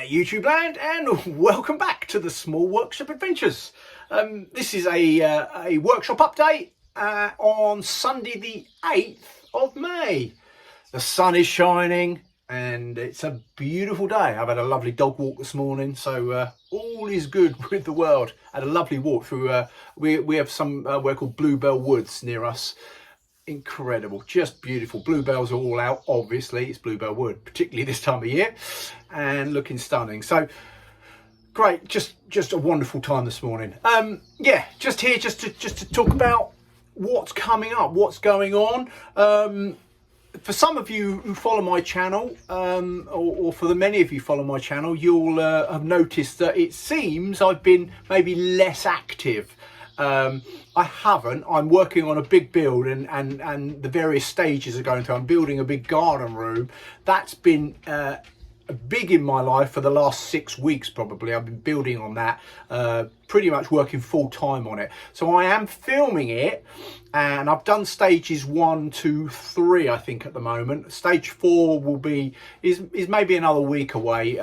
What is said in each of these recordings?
there, YouTube land, and welcome back to the Small Workshop Adventures. This is a workshop update on Sunday the 8th of May. The sun is shining and it's a beautiful day. I've had a lovely dog walk this morning, so all is good with the world. I had a lovely walk through, we have some we're called Bluebell Woods near us. Incredible, just beautiful. Bluebells are all out, obviously. It's Bluebell Wood, particularly this time of year, and looking stunning. So great, just a wonderful time this morning. Yeah, just here just to talk about what's coming up, what's going on. For some of you who follow my channel, or for the many of you follow my channel, you'll have noticed that it seems I've been maybe less active. I haven't. I'm working on a big build and the various stages are going through. I'm building a big garden room. That's been big in my life for the last 6 weeks probably. I've been building on that, pretty much working full time on it. So I am filming it, and I've done stages 1, 2, 3 I think at the moment. Stage 4 will be is maybe another week away.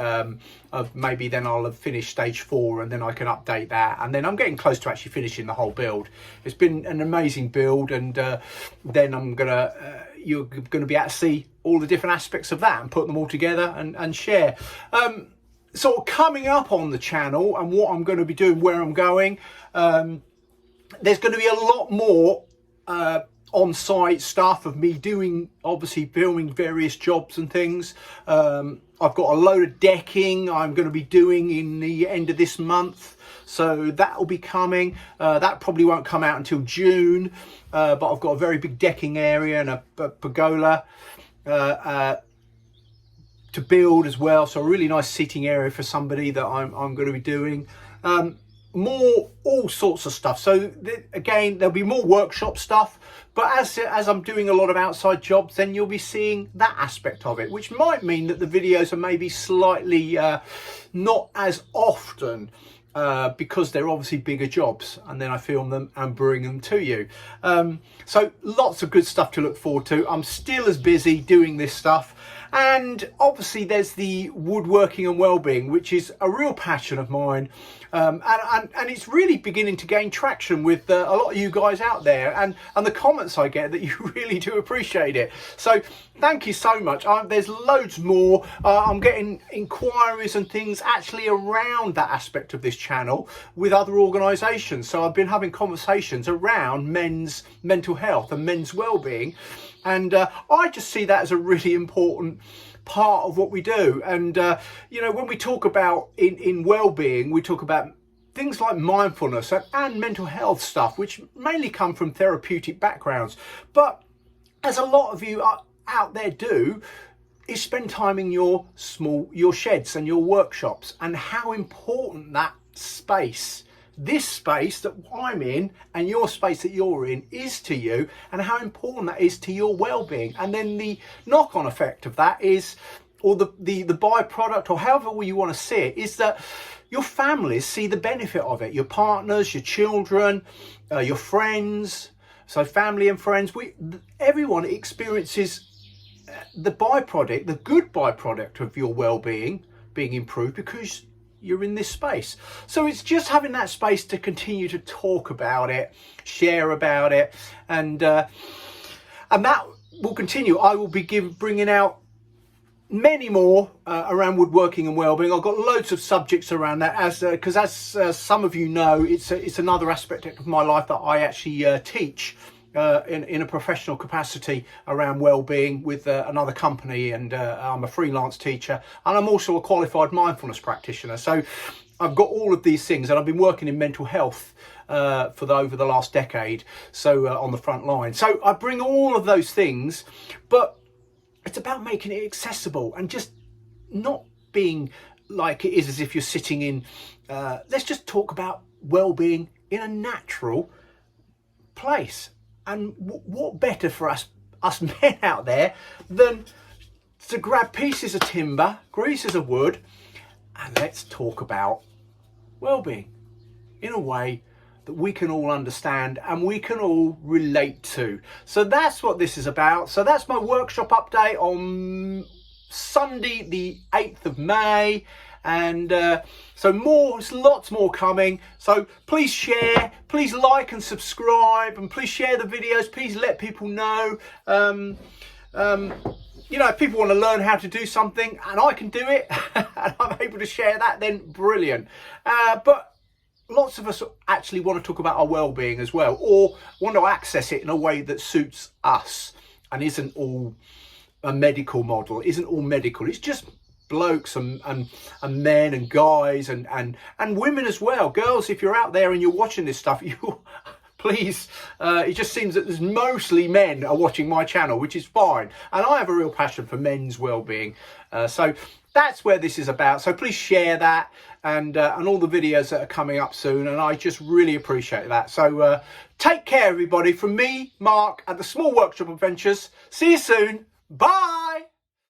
Of maybe then I'll have finished stage 4 and then I can update that, and then I'm getting close to actually finishing the whole build. It's been an amazing build, and then I'm gonna you're gonna be able to see all the different aspects of that and put them all together and share. Sort of coming up on the channel and what I'm going to be doing, where I'm going, there's going to be a lot more on-site stuff of me doing, obviously filming various jobs and things. I've got a load of decking I'm going to be doing in the end of this month, so that will be coming. That probably won't come out until June, but I've got a very big decking area and a pergola to build as well, so a really nice seating area for somebody that I'm going to be doing. More all sorts of stuff. So again, there'll be more workshop stuff, but as I'm doing a lot of outside jobs, then you'll be seeing that aspect of it, which might mean that the videos are maybe slightly not as often, because they're obviously bigger jobs, and then I film them and bring them to you. So lots of good stuff to look forward to. I'm still as busy doing this stuff, and obviously there's the woodworking and well-being, which is a real passion of mine, and it's really beginning to gain traction with a lot of you guys out there, and the comments I get that you really do appreciate it. So thank you so much. There's loads more. I'm getting inquiries and things actually around that aspect of this channel with other organisations. So I've been having conversations around men's mental health and men's well-being, and I just see that as a really important part of what we do. And you know, when we talk about in well-being, we talk about things like mindfulness and mental health stuff, which mainly come from therapeutic backgrounds, but as a lot of you out there do, is spend time in your sheds and your workshops, and how important that space, this space that I'm in and your space that you're in, is to you, and how important that is to your well-being. And then the knock-on effect of that is, or the byproduct, or however you want to see it, is that your families see the benefit of it. Your partners, your children, your friends. So family and friends, everyone experiences the byproduct, the good byproduct of your well-being being improved because you're in this space. So it's just having that space to continue to talk about it, share about it, and that will continue. I will be bringing out many more around woodworking and well-being. I've got loads of subjects around that, because as some of you know, it's another aspect of my life that I actually teach in a professional capacity around well-being with another company, and I'm a freelance teacher, and I'm also a qualified mindfulness practitioner. So I've got all of these things, and I've been working in mental health over the last decade, so on the front line. So I bring all of those things, but it's about making it accessible and just not being like it is as if you're sitting in, let's just talk about well-being in a natural place. And what better for us men out there than to grab pieces of timber, pieces of wood, and let's talk about well-being in a way that we can all understand and we can all relate to. So that's what this is about. So that's my workshop update on Sunday the 8th of May. and so lots more coming. So please share, please like and subscribe, and please share the videos. Please let people know. You know, if people want to learn how to do something and I can do it and I'm able to share that, then brilliant. But lots of us actually want to talk about our well-being as well, or want to access it in a way that suits us and isn't all a medical model, isn't all medical. It's just blokes and men and guys and women as well. Girls, if you're out there and you're watching this stuff, please, it just seems that there's mostly men are watching my channel, which is fine. And I have a real passion for men's well-being. So that's where this is about. So please share that and all the videos that are coming up soon. And I just really appreciate that. So take care, everybody. From me, Mark, at the Small Workshop Adventures. See you soon. Bye.